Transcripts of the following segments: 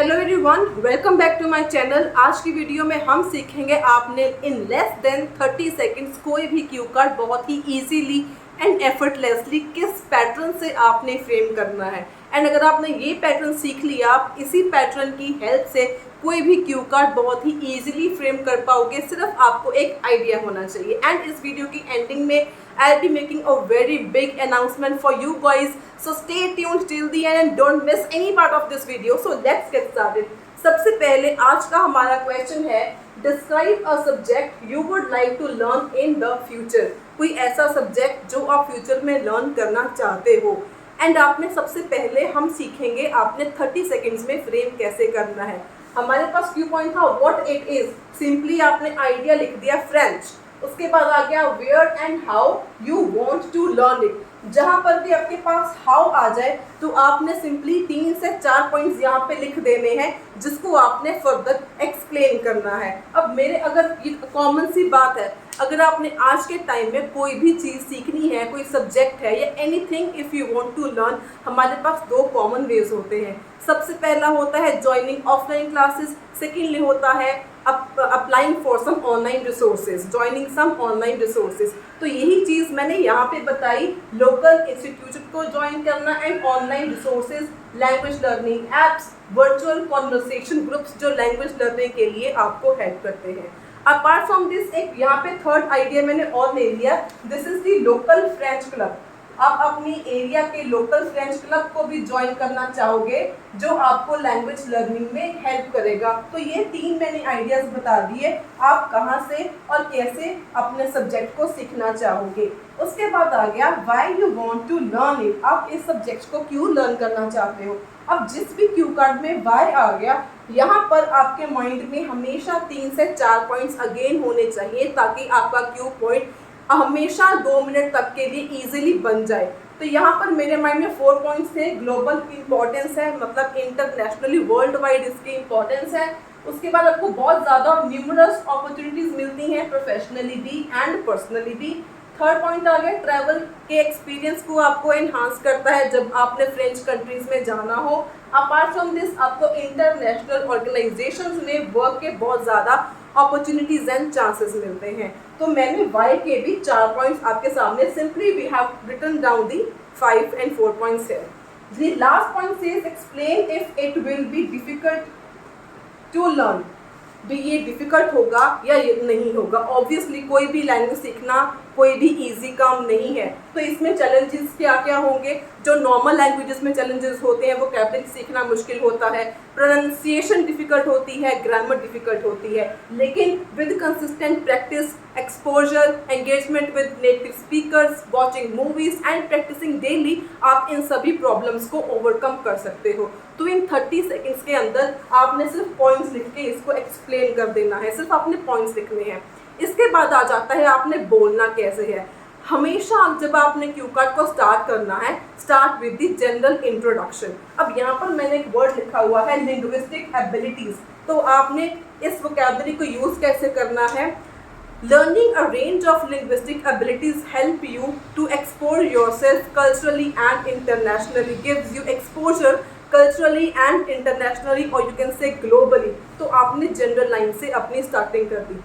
Hello everyone, welcome back to my channel. आज की video में हम सीखेंगे आपने इन लेस देन 30 सेकंड्स कोई भी क्यू कार्ड बहुत ही इजीली एंड एफर्टलेसली किस पैटर्न से आपने फ्रेम करना है। एंड अगर आपने ये पैटर्न सीख लिया, आप इसी पैटर्न की हेल्प से कोई भी क्यू कार्ड बहुत ही इजीली फ्रेम कर पाओगे। सिर्फ आपको एक आइडिया होना चाहिए। एंड इस वीडियो की एंडिंग में I'll be making a very big announcement for you guys, so stay tuned till the end and don't miss any part of this video. So let's get started. सबसे पहले आज का हमारा question है, describe a subject you would like to learn in the future. कोई ऐसा subject जो आप फ्यूचर में लर्न करना चाहते हो। एंड आपने सबसे पहले हम सीखेंगे आपने 30 सेकेंड्स में फ्रेम कैसे करना है। हमारे पास क्यू पॉइंट था व्हाट इट इज, सिंपली आपने आइडिया लिख दिया फ्रेंच। उसके बाद आ गया where and how you want to learn it. जहां पर भी आपके पास हाउ आ जाए तो आपने सिंपली 3 से 4 पॉइंट्स यहाँ पे लिख देने हैं जिसको आपने फर्दर एक्सप्लेन करना है। अब मेरे अगर ये कॉमन सी बात है, अगर आपने आज के टाइम में कोई भी चीज़ सीखनी है, कोई सब्जेक्ट है या anything if you want to learn, हमारे पास 2 कॉमन वेज होते हैं। सबसे पहला होता है ज्वाइनिंग ऑफलाइन क्लासेस, सेकेंडली होता है applying for some online resources, joining some online resources. तो यही चीज़ मैंने यहाँ पे बताई, लोकल इंस्टीट्यूट को ज्वाइन करना and online resources, language learning apps, virtual conversation groups जो लैंग्वेज लर्निंग के लिए आपको हेल्प करते हैं। अपार्ट फ्रॉम दिस एक यहाँ पे थर्ड आइडिया मैंने और ले लिया, this is the local French club. आप अपनी एरिया के लोकल फ्रेंच क्लब को भी ज्वाइन करना चाहोगे जो आपको लैंग्वेज लर्निंग में हेल्प करेगा। तो ये 3 मैंने आइडियाज बता दिए, आप कहाँ से और कैसे अपने सब्जेक्ट को सीखना चाहोगे। उसके बाद आ गया why you want to learn it, आप इस सब्जेक्ट को क्यों लर्न करना चाहते हो। अब जिस भी क्यू कार्ड में व्हाई आ गया, यहाँ पर आपके माइंड में हमेशा 3 से 4 पॉइंट्स अगेन होने चाहिए ताकि आपका क्यू पॉइंट हमेशा 2 मिनट तक के लिए इजीली बन जाए। तो यहाँ पर मेरे माइंड में 4 पॉइंट्स थे। ग्लोबल इंपॉर्टेंस है, मतलब इंटरनेशनली वर्ल्ड वाइड इसकी इंपॉर्टेंस है। उसके बाद आपको बहुत ज़्यादा न्यूमरस अपॉर्चुनिटीज़ मिलती हैं प्रोफेशनली भी एंड पर्सनली भी। थर्ड पॉइंट आ गया ट्रैवल के एक्सपीरियंस को आपको एनहांस करता है जब आपने फ्रेंच कंट्रीज में जाना हो। अपार्ट फ्रॉम दिस आपको इंटरनेशनल ऑर्गेनाइजेशंस में वर्क के बहुत ज़्यादा अपॉर्चुनिटीज एंड चांसेस मिलते हैं। तो मैंने वाई के भी 4 पॉइंट्स आपके सामने, simply we have written down the 5 and 4 points here. The last point says explain if it will be difficult to learn. भी ये डिफ़िकल्ट होगा या ये नहीं होगा। ऑब्वियसली कोई भी लैंग्वेज सीखना कोई भी इजी काम नहीं है, तो इसमें चैलेंजेस क्या क्या होंगे। जो नॉर्मल लैंग्वेजेस में चैलेंजेस होते हैं, वोकैबुलरी सीखना मुश्किल होता है, प्रोनाउंसिएशन डिफ़िकल्ट होती है, ग्रामर डिफ़िकल्ट होती है। लेकिन with consistent practice, exposure, engagement with native speakers, watching movies and practicing daily, आप इन सभी प्रॉब्लम्स को ओवरकम कर सकते हो। तो इन 30 सेकेंड्स के अंदर आपने सिर्फ पॉइंट्स लिख के इसको एक्सप्लेन कर देना है, सिर्फ आपने पॉइंट्स लिखने हैं। इसके बाद आ जाता है आपने बोलना कैसे है। हमेशा जब आपने क्यू कार्ड को स्टार्ट करना है, start with the general introduction. अब यहाँ पर मैंने एक वर्ड लिखा हुआ है लिंग्विस्टिक एबिलिटीज़, तो आपने इस वोकैबुलरी को यूज़ कैसे करना है। Learning a range of linguistic abilities help you to explore yourself culturally and internationally, gives you exposure culturally and internationally, or you can say globally। तो आपने जनरल लाइन से अपनी स्टार्टिंग कर दी।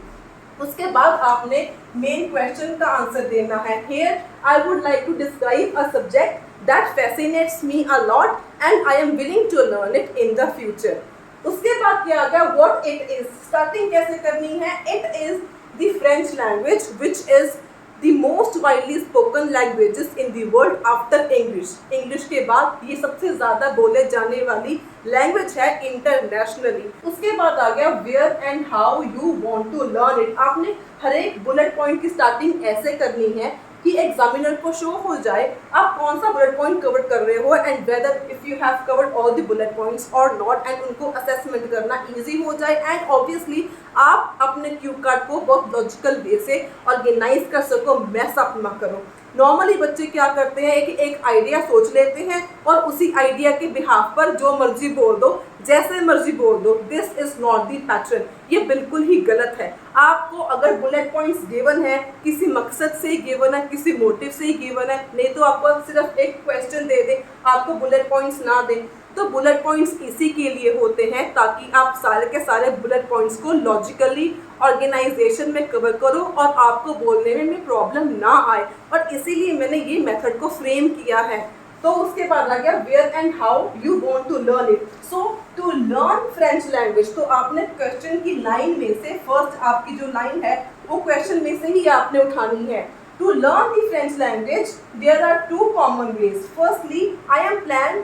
उसके बाद आपने मेन क्वेश्चन का आंसर देना है। Here I would like to describe a subject that fascinates me a lot and I am willing to learn it in the future। उसके बाद क्या आ गया, what it is, स्टार्टिंग कैसे करनी है। It is the French language which is the most widely spoken languages in the world after English। English के बाद ये सबसे ज़्यादा बोले जाने वाली लैंग्वेज है इंटरनेशनली। उसके बाद आ गया where and how you want to learn it. आपने हर एक बुलेट पॉइंट की स्टार्टिंग ऐसे करनी है कि एग्जामिनर को शो हो जाए आप कौन सा बुलेट पॉइंट कवर कर रहे हो and whether if you have covered all the bullet points और नॉट, एंड उनको असेसमेंट करना इजी हो जाए। एंड ऑब्वियसली आप अपने क्यू कार्ड को बहुत लॉजिकल वे से ऑर्गेनाइज कर सको, मैस अप ना करो। नॉर्मली बच्चे क्या करते हैं कि एक आइडिया सोच लेते हैं और उसी आइडिया के बिहाफ पर जो मर्जी बोल दो, जैसे मर्जी बोल दो। This is not the pattern, ये बिल्कुल ही गलत है। आपको अगर बुलेट पॉइंट्स गिवन है, किसी मकसद से ही गिवन है, किसी मोटिव से ही गिवन है, नहीं तो आपको सिर्फ एक क्वेश्चन दे दे, आपको बुलेट पॉइंट्स ना दें, तो बुलेट पॉइंट्स इसी के लिए होते हैं ताकि आप सारे के सारे बुलेट पॉइंट्स को लॉजिकली ऑर्गेनाइजेशन में कवर करो और आपको बोलने में प्रॉब्लम ना आए, और इसीलिए मैंने ये मेथड को फ्रेम किया है। तो उसके बाद आ गया where and how you want to learn it. So to learn French language, तो आपने क्वेश्चन की लाइन में से फर्स्ट आपकी जो लाइन है वो क्वेश्चन में से ही आपने उठानी है। To learn the French language there are two common ways. Firstly I am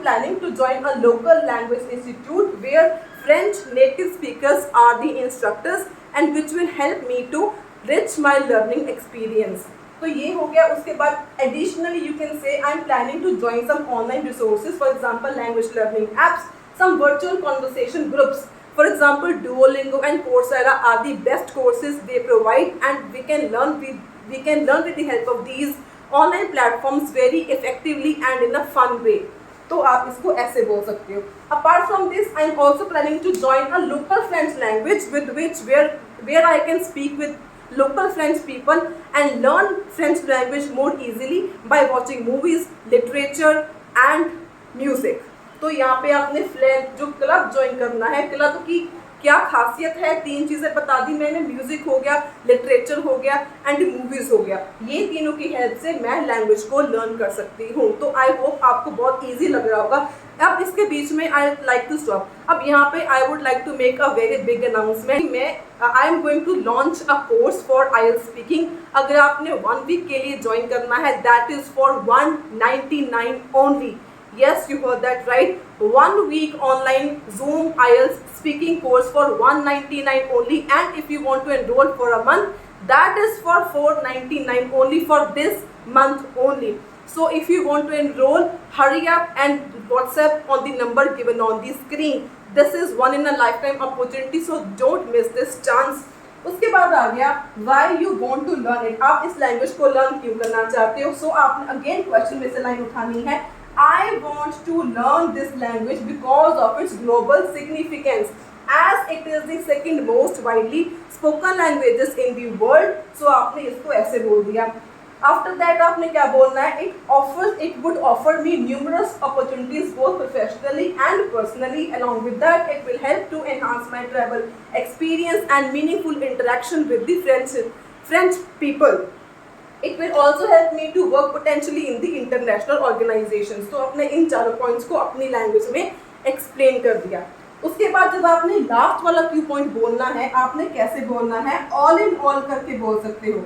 planning to join a local language institute where French native speakers are the instructors and which will help me to rich my learning experience। तो ये हो गया। उसके बाद additionally you can say I am planning to join some online resources, for example language learning apps, some virtual conversation groups, for example Duolingo and Coursera are the best courses they provide and we can learn with the help of these online platforms very effectively and in a fun way। तो आप इसको ऐसे बोल सकते हो। Apart from this I am also planning to join a local French language with which where I can speak with local French people and learn French language more easily by watching movies, literature and music। तो यहाँ पे आपने जो club join करना है, club की क्या खासियत है, 3 चीज़ें बता दी मैंने, म्यूजिक हो गया, लिटरेचर हो गया एंड मूवीज़ हो गया। ये तीनों की हेल्प से मैं लैंग्वेज को लर्न कर सकती हूँ। तो आई होप आपको बहुत ईजी लग रहा होगा। अब इसके बीच में आई लाइक टू स्टॉप। अब यहाँ पे I would like to make a very big announcement. I am going to launch a course for IELTS speaking. अगर आपने 1 वीक के लिए ज्वाइन करना है, that is for 199 only. Yes, you heard that right. 1 week online Zoom IELTS speaking course for 199 only, and if you want to enroll for a month, that is for 499 only for this month only. So if you want to enroll, hurry up and WhatsApp on the number given on the screen. This is one in a lifetime opportunity, so don't miss this chance. उसके बाद आ गया why you want to learn it। आप इस language को learn क्यों करना चाहते हो। सो आपने अगेन क्वेश्चन में से लाइन उठानी है। I want to learn this language because of its global significance, as it is the second most widely spoken languages in the world। So आपने इसको ऐसे बोल दिया। After that आपने क्या बोलना है, it would offer me numerous opportunities both professionally and personally। Along with that it will help to enhance my travel experience and meaningful interaction with the French people। It will also help me to work potentially in the international organizations। तो आपने इन 4 points को अपनी language में explain कर दिया। उसके बाद जब आपने लास्ट वाला क्यू पॉइंट बोलना है, आपने कैसे बोलना है, ऑल इन ऑल करके बोल सकते हो,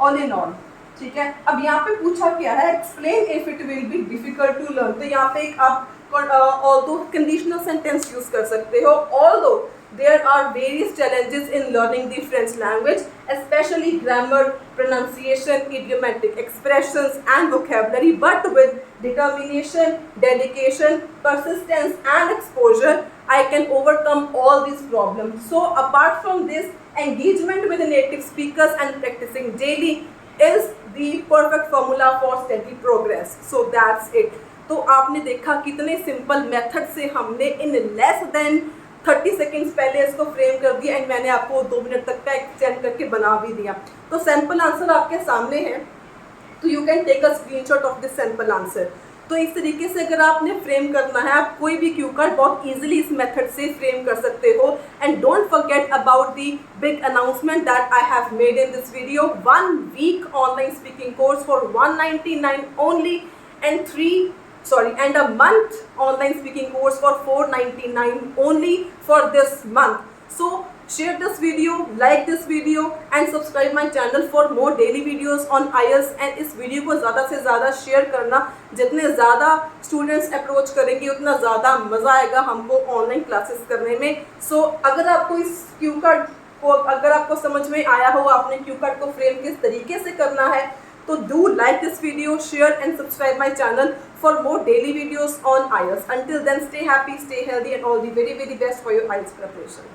ऑल इन ऑल। ठीक है। अब यहाँ पे पूछा क्या है, explain if it will be difficult to learn. तो यहाँ पे एक आप ऑल्दो कंडीशनल सेंटेंस यूज कर सकते हो। Although there are various challenges in learning the French language, especially grammar, pronunciation, idiomatic expressions and vocabulary, but with determination, dedication, persistence and exposure I can overcome all these problems। So apart from this, engagement with the native speakers and practicing daily is the perfect formula for steady progress। So that's it। तो आपने देखा कितने simple method से हमने in less than 30 seconds पहले इसको frame कर दिया एंड मैंने आपको 2 मिनट तक का एक्सटेंड करके बना भी दिया। तो सैम्पल आंसर आपके सामने है, तो you can take a screenshot of this sample answer. तो इस तरीके से अगर आपने फ्रेम करना है, आप कोई भी क्यू कार्ड बहुत इजीली इस मेथड से फ्रेम कर सकते हो। And don't forget about the big announcement that I have made in this video. 1 week online speaking course for 199 only and a month online speaking course for 499 only for this month। So share this video, like this video and subscribe my channel for more daily videos on IELTS। and इस video को ज़्यादा से ज़्यादा share करना, जितने ज़्यादा students approach करेंगे उतना ज़्यादा मज़ा आएगा हमको ऑनलाइन क्लासेस करने में। सो अगर आपको इस क्यू कार्ड को अगर आपको समझ में आया हो, आपने क्यू कार्ड को फ्रेम किस तरीके से करना है, तो do like this video, share and subscribe my channel for more daily videos on IELTS। Until then, stay happy, stay healthy and all the very best for your IELTS preparation।